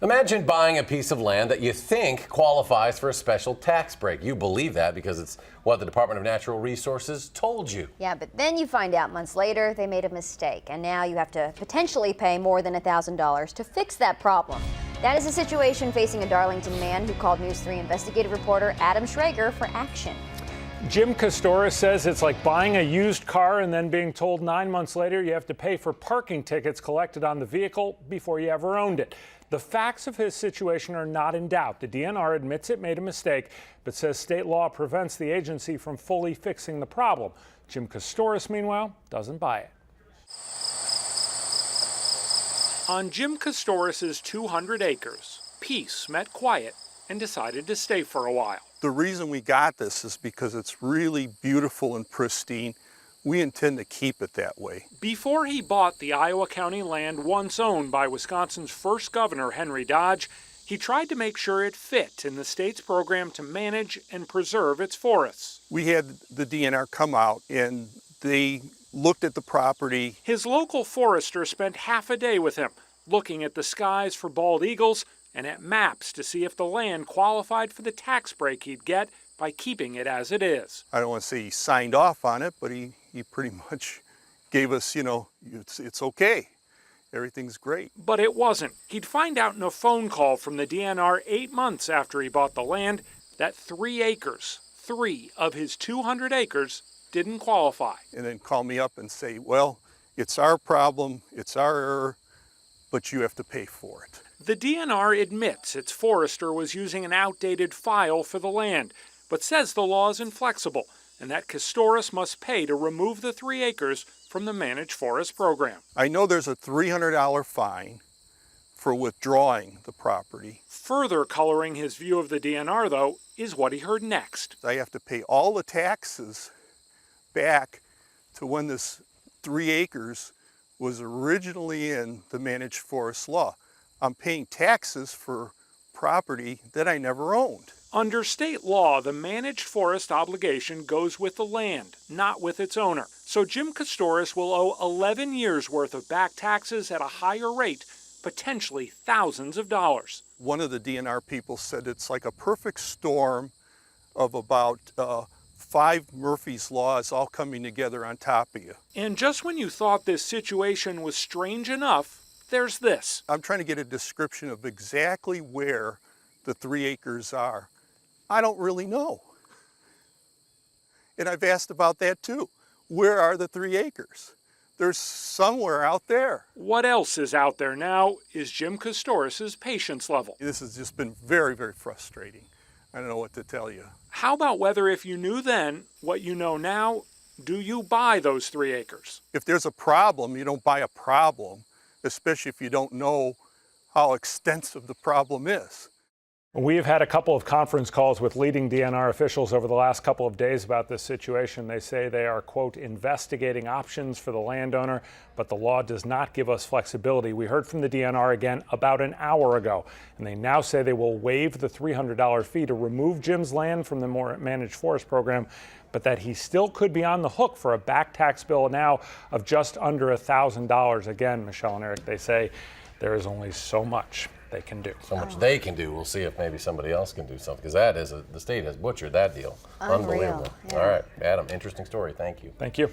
Imagine buying a piece of land that you think qualifies for a special tax break. You believe that because it's what the Department of Natural Resources told you. Yeah, but then you find out months later they made a mistake, and now you have to potentially pay more than $1,000 to fix that problem. That is a situation facing a Darlington man who called News 3 investigative reporter Adam Schrager for action. Jim Kostoris says it's like buying a used car and then being told 9 months later you have to pay for parking tickets collected on the vehicle before you ever owned it. The facts of his situation are not in doubt. The DNR admits it made a mistake, but says state law prevents the agency from fully fixing the problem. Jim Kostoris, meanwhile, doesn't buy it. On Jim Kostoris' 200 acres, Peace met Quiet and decided to stay for a while. The reason we got this is because it's really beautiful and pristine. We intend to keep it that way. Before he bought the Iowa County land once owned by Wisconsin's first governor, Henry Dodge, he tried to make sure it fit in the state's program to manage and preserve its forests. We had the DNR come out and they looked at the property. His local forester spent half a day with him, looking at the skies for bald eagles and at maps to see if the land qualified for the tax break he'd get by keeping it as it is. I don't want to say he signed off on it, but he pretty much gave us, it's okay. Everything's great. But it wasn't. He'd find out in a phone call from the DNR 8 months after he bought the land that 3 acres, 3 of his 200 acres, didn't qualify. And then call me up and say, well, it's our problem, it's our error, but you have to pay for it. The DNR admits its forester was using an outdated file for the land, but says the law is inflexible and that Kostoris must pay to remove the 3 acres from the managed forest program. I know there's a $300 fine for withdrawing the property. Further coloring his view of the DNR, though, is what he heard next. I have to pay all the taxes back to when this 3 acres was originally in the managed forest law. I'm paying taxes for property that I never owned. Under state law, the managed forest obligation goes with the land, not with its owner. So Jim Kostoris will owe 11 years' worth of back taxes at a higher rate, potentially thousands of dollars. One of the DNR people said it's like a perfect storm of about 5 Murphy's Laws all coming together on top of you. And just when you thought this situation was strange enough, there's this. I'm trying to get a description of exactly where the 3 acres are. I don't really know. And I've asked about that too. Where are the 3 acres? There's somewhere out there. What else is out there now is Jim Kostoris' patience level. This has just been very, very frustrating. I don't know what to tell you. How about whether if you knew then what you know now, do you buy those 3 acres? If there's a problem, you don't buy a problem, especially if you don't know how extensive the problem is. We have had a couple of conference calls with leading DNR officials over the last couple of days about this situation. They say they are, quote, investigating options for the landowner, but the law does not give us flexibility. We heard from the DNR again about an hour ago, and they now say they will waive the $300 fee to remove Jim's land from the managed forest program, but that he still could be on the hook for a back tax bill now of just under $1,000. Again, Michelle and Eric, they say there is only so much they can do. So much they can do. We'll see if maybe somebody else can do something, because that is the state has butchered that deal. Unreal. Unbelievable. Yeah. All right, Adam, interesting story. Thank you. Thank you.